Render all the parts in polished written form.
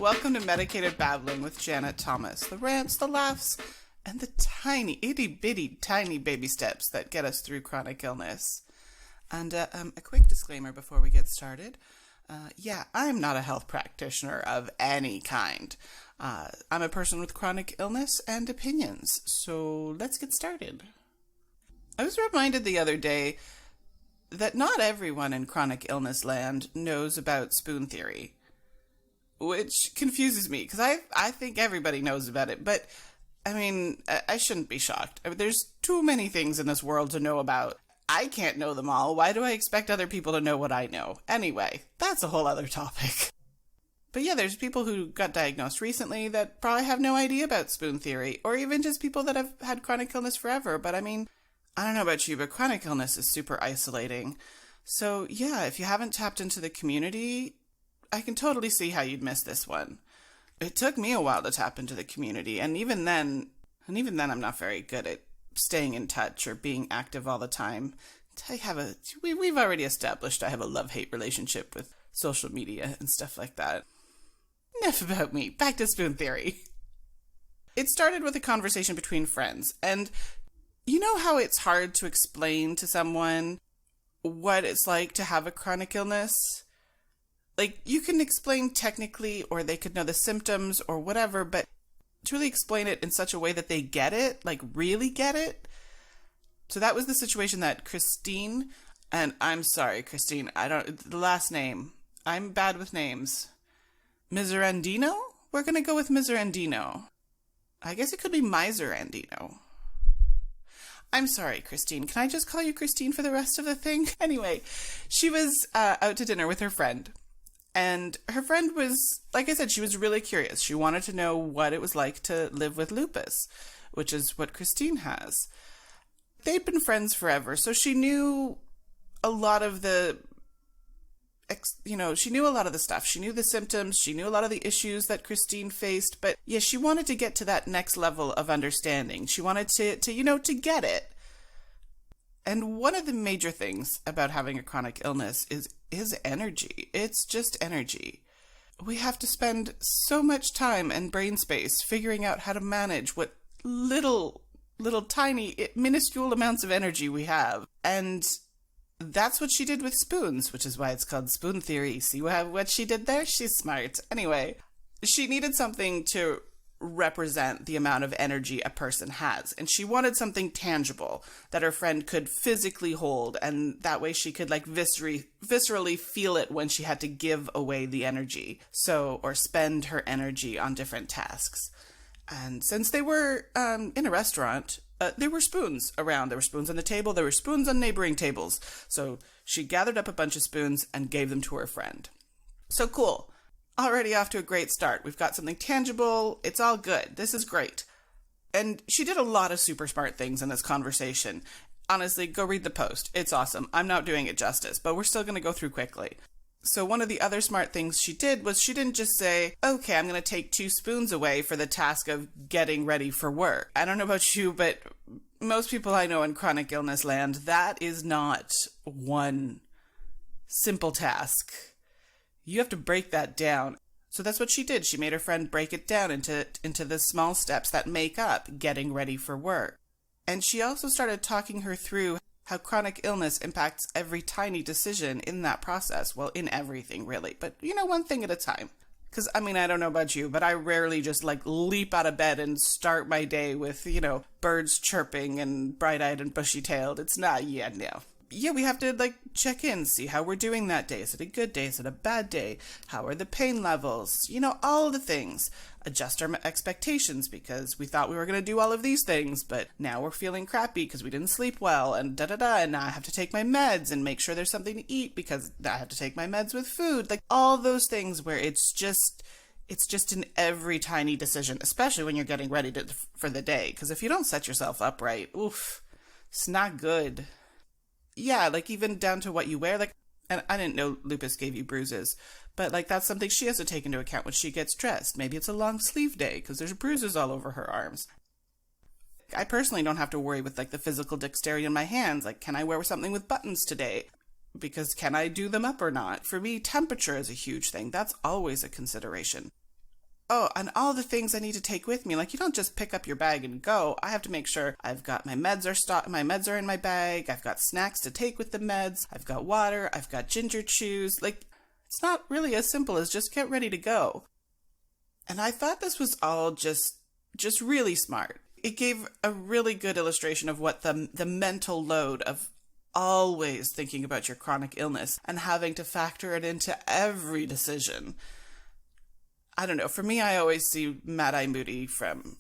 Welcome to Medicated Babbling with Janet Thomas. The rants, the laughs, and the tiny, itty-bitty, tiny baby steps that get us through chronic illness. And a quick disclaimer before we get started. I'm not a health practitioner of any kind. I'm a person with chronic illness and opinions, so let's get started. I was reminded the other day that not everyone in chronic illness land knows about spoon theory, which confuses me, because I think everybody knows about it, but, I shouldn't be shocked. There's too many things in this world to know about. I can't know them all. Why do I expect other people to know what I know? Anyway, that's a whole other topic. But yeah, there's people who got diagnosed recently that probably have no idea about spoon theory, or even just people that have had chronic illness forever. But I don't know about you, but chronic illness is super isolating. So yeah, if you haven't tapped into the community, I can totally see how you'd miss this one. It took me a while to tap into the community, and even then I'm not very good at staying in touch or being active all the time. We've already established I have a love-hate relationship with social media and stuff like that. Enough about me. Back to spoon theory. It started with a conversation between friends, and you know how it's hard to explain to someone what it's like to have a chronic illness? Like, you can explain technically, or they could know the symptoms or whatever, but to really explain it in such a way that they get it, like really get it. So that was the situation that Christine, and I'm sorry, Christine, the last name, I'm bad with names. Miserandino? We're going to go with Miserandino. I guess it could be Miserandino. I'm sorry, Christine. Can I just call you Christine for the rest of the thing? Anyway, she was out to dinner with her friend. And her friend was, like I said, she was really curious. She wanted to know what it was like to live with lupus, which is what Christine has. They'd been friends forever, so she knew a lot of the, she knew a lot of the stuff. She knew the symptoms. She knew a lot of the issues that Christine faced. But yeah, she wanted to get to that next level of understanding. She wanted to get it. And one of the major things about having a chronic illness is energy. It's just energy. We have to spend so much time and brain space figuring out how to manage what little tiny, minuscule amounts of energy we have. And that's what she did with spoons, which is why it's called spoon theory. See what she did there? She's smart. Anyway, she needed something to represent the amount of energy a person has, and she wanted something tangible that her friend could physically hold, and that way she could viscerally feel it when she had to give away the energy, or spend her energy on different tasks. And since they were in a restaurant, there were spoons around. There were spoons on the table, there were spoons on neighboring tables, so she gathered up a bunch of spoons and gave them to her friend. So cool. Already off to a great start. We've got something tangible. It's all good. This is great. And she did a lot of super smart things in this conversation. Honestly, go read the post. It's awesome. I'm not doing it justice, but we're still going to go through quickly. So one of the other smart things she did was she didn't just say, okay, I'm going to take 2 spoons away for the task of getting ready for work. I don't know about you, but most people I know in chronic illness land, that is not one simple task. You have to break that down. So that's what she did. She made her friend break it down into the small steps that make up getting ready for work. And she also started talking her through how chronic illness impacts every tiny decision in that process. Well, in everything, really. But, one thing at a time. Because, I don't know about you, but I rarely just, leap out of bed and start my day with, birds chirping and bright-eyed and bushy-tailed. It's not, no. Yeah, we have to, check in, see how we're doing that day. Is it a good day? Is it a bad day? How are the pain levels? All the things. Adjust our expectations because we thought we were going to do all of these things, but now we're feeling crappy because we didn't sleep well, and and now I have to take my meds and make sure there's something to eat because I have to take my meds with food. All those things where it's just in every tiny decision, especially when you're getting ready for the day. Because if you don't set yourself up right, it's not good. Yeah, even down to what you wear, and I didn't know lupus gave you bruises, but, that's something she has to take into account when she gets dressed. Maybe it's a long sleeve day, because there's bruises all over her arms. I personally don't have to worry with, the physical dexterity in my hands, can I wear something with buttons today? Because can I do them up or not? For me, temperature is a huge thing. That's always a consideration. oh, and all the things I need to take with me. Like, you don't just pick up your bag and go. I have to make sure I've got my meds are in my bag. I've got snacks to take with the meds. I've got water. I've got ginger chews. Like, it's not really as simple as just get ready to go. And I thought this was all just really smart. It gave a really good illustration of what the mental load of always thinking about your chronic illness and having to factor it into every decision. I don't know. For me, I always see Mad Eye Moody from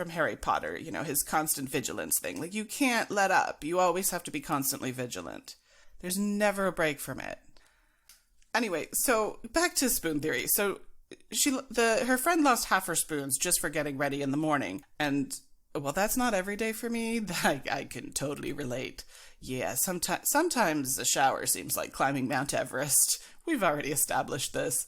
Harry Potter, you know, his constant vigilance thing. Like, you can't let up. You always have to be constantly vigilant. There's never a break from it. Anyway, so back to spoon theory. So her friend lost half her spoons just for getting ready in the morning. And, well, that's not every day for me. I can totally relate. Yeah, sometimes the shower seems like climbing Mount Everest. We've already established this.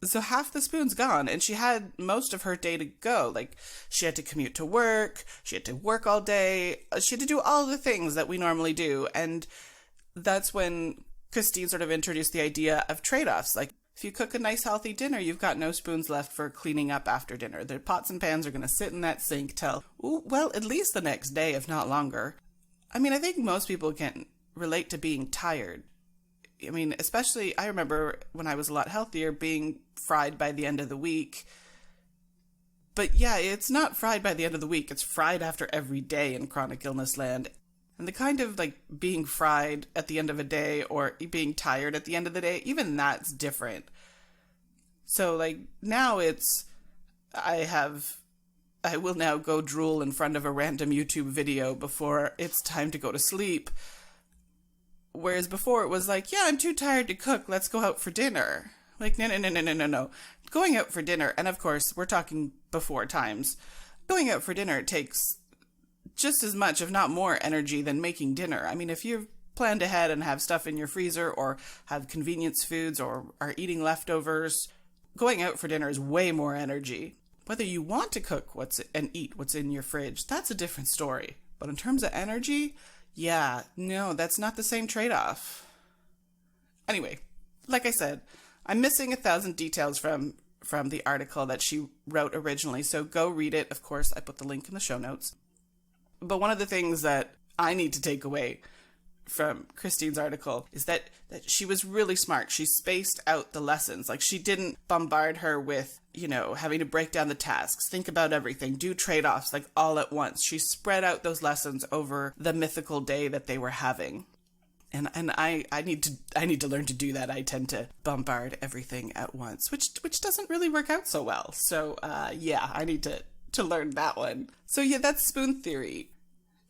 So half the spoon's gone, and she had most of her day to go. Like, she had to commute to work, she had to work all day, she had to do all the things that we normally do. And that's when Christine sort of introduced the idea of trade-offs. Like, if you cook a nice healthy dinner, you've got no spoons left for cleaning up after dinner. The pots and pans are going to sit in that sink till, well, at least the next day, if not longer. I mean, I think most people can relate to being tired. I mean, especially, I remember when I was a lot healthier, being fried by the end of the week. But yeah, it's not fried by the end of the week. It's fried after every day in chronic illness land. And the kind of, like, being fried at the end of a day or being tired at the end of the day, even that's different. So, like, now I will now go drool in front of a random YouTube video before it's time to go to sleep. Whereas before it was like, yeah, I'm too tired to cook, let's go out for dinner. Like, no. Going out for dinner, and of course, we're talking before times. Going out for dinner takes just as much, if not more, energy than making dinner. I mean, if you've planned ahead and have stuff in your freezer or have convenience foods or are eating leftovers, going out for dinner is way more energy. Whether you want to cook and eat what's in your fridge, that's a different story. But in terms of energy, yeah, no, that's not the same trade-off. Anyway, like I said, I'm missing 1,000 details from the article that she wrote originally, so go read it. Of course, I put the link in the show notes. But one of the things that I need to take away from Christine's article is that she was really smart. She spaced out the lessons. Like, she didn't bombard her with, you know, having to break down the tasks, think about everything, do trade-offs, like, all at once. She spread out those lessons over the mythical day that they were having. And I need to learn to do that. I tend to bombard everything at once, which doesn't really work out so well. So, yeah, I need to learn that one. So, yeah, that's spoon theory.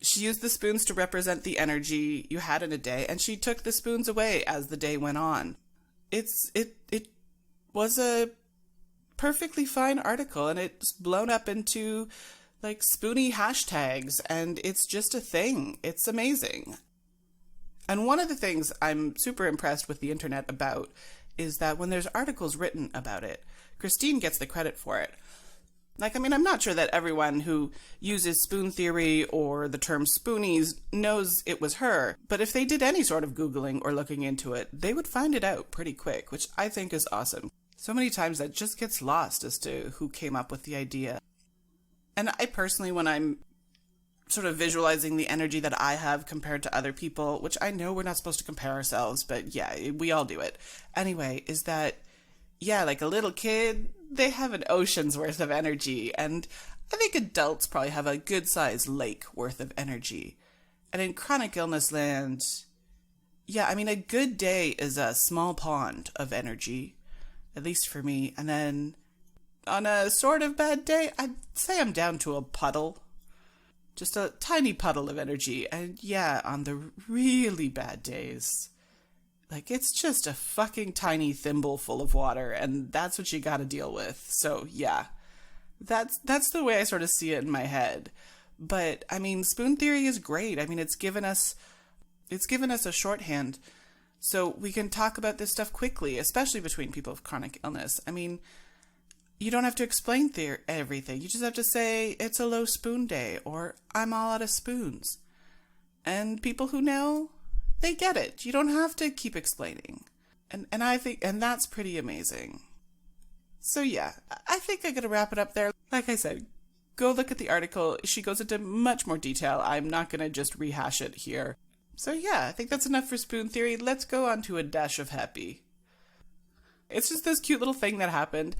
She used the spoons to represent the energy you had in a day, and she took the spoons away as the day went on. It was a perfectly fine article, and it's blown up into, like, Spoonie hashtags, and it's just a thing. It's amazing. And one of the things I'm super impressed with the internet about is that when there's articles written about it, Christine gets the credit for it. Like, I mean, I'm not sure that everyone who uses spoon theory or the term spoonies knows it was her, but if they did any sort of Googling or looking into it, they would find it out pretty quick, which I think is awesome. So many times that just gets lost as to who came up with the idea. And I personally, when I'm sort of visualizing the energy that I have compared to other people, which I know we're not supposed to compare ourselves, but yeah, we all do it. Anyway, is that, yeah, like a little kid, they have an ocean's worth of energy, and I think adults probably have a good-sized lake worth of energy. And in chronic illness land, yeah, I mean, a good day is a small pond of energy, at least for me. And then on a sort of bad day, I'd say I'm down to a puddle. Just a tiny puddle of energy. And yeah, on the really bad days, like, it's just a fucking tiny thimble full of water, and that's what you gotta deal with. So, yeah, that's the way I sort of see it in my head. But, I mean, spoon theory is great. I mean, it's given us a shorthand so we can talk about this stuff quickly, especially between people with chronic illness. I mean, you don't have to explain everything. You just have to say, it's a low spoon day, or I'm all out of spoons. And people who know, they get it. You don't have to keep explaining. And I think, and that's pretty amazing. So yeah, I think I'm going to wrap it up there. Like I said, go look at the article. She goes into much more detail. I'm not going to just rehash it here. So yeah, I think that's enough for Spoon Theory. Let's go on to a dash of happy. It's just this cute little thing that happened.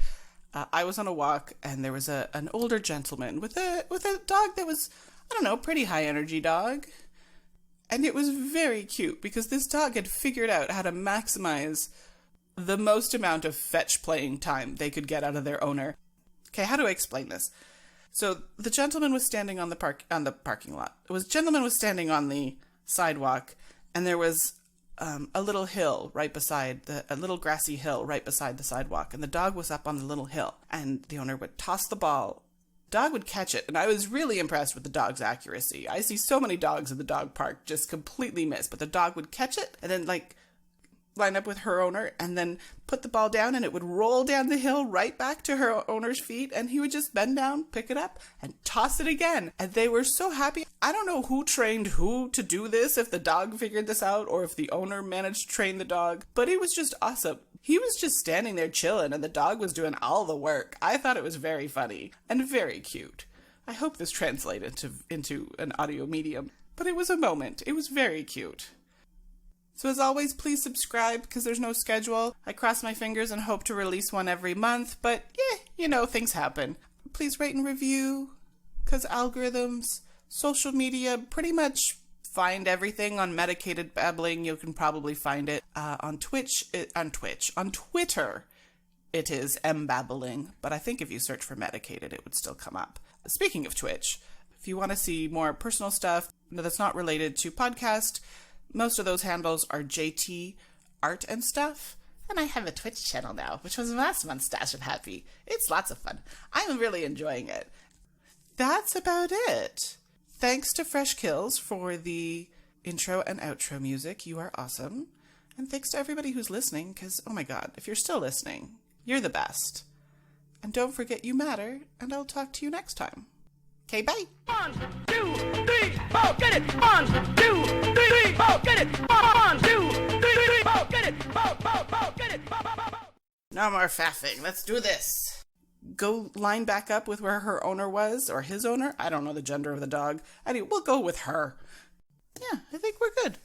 I was on a walk and there was an older gentleman with a dog that was, I don't know, pretty high energy dog. And it was very cute because this dog had figured out how to maximize the most amount of fetch playing time they could get out of their owner. Okay, how do I explain this? So the gentleman was standing on the parking lot. Gentleman was standing on the sidewalk, and there was a little hill right beside a little grassy hill right beside the sidewalk, and the dog was up on the little hill, and the owner would toss the ball. Dog would catch it, and I was really impressed with the dog's accuracy. I see so many dogs in the dog park just completely miss, but the dog would catch it and then line up with her owner and then put the ball down, and it would roll down the hill right back to her owner's feet, and he would just bend down, pick it up, and toss it again. And they were so happy. I don't know who trained who to do this, if the dog figured this out or if the owner managed to train the dog, but it was just awesome. He was just standing there chilling, and the dog was doing all the work. I thought it was very funny and very cute. I hope this translated into an audio medium, but it was a moment. It was very cute. So as always, please subscribe because there's no schedule. I cross my fingers and hope to release one every month, but things happen. Please rate and review because algorithms, social media, pretty much find everything on Medicated Babbling. You can probably find it on Twitter. It is mbabbling, but I think if you search for Medicated, it would still come up. Speaking of Twitch, if you want to see more personal stuff that's not related to podcast, most of those handles are JT Art and Stuff. And I have a Twitch channel now, which was last month's Dash of Happy. It's lots of fun. I'm really enjoying it. That's about it. Thanks to Fresh Kills for the intro and outro music. You are awesome. And thanks to everybody who's listening, because, oh my god, if you're still listening, you're the best. And don't forget you matter, and I'll talk to you next time. Okay, bye. 1, 2, 3, 4, get it. 1, 2, 3, 4, get it. 1, 2, 3, 4, get it. 4, get it. No more faffing. Let's do this. Go line back up with where her owner was, or his owner. I don't know the gender of the dog. Anyway, we'll go with her. Yeah, I think we're good.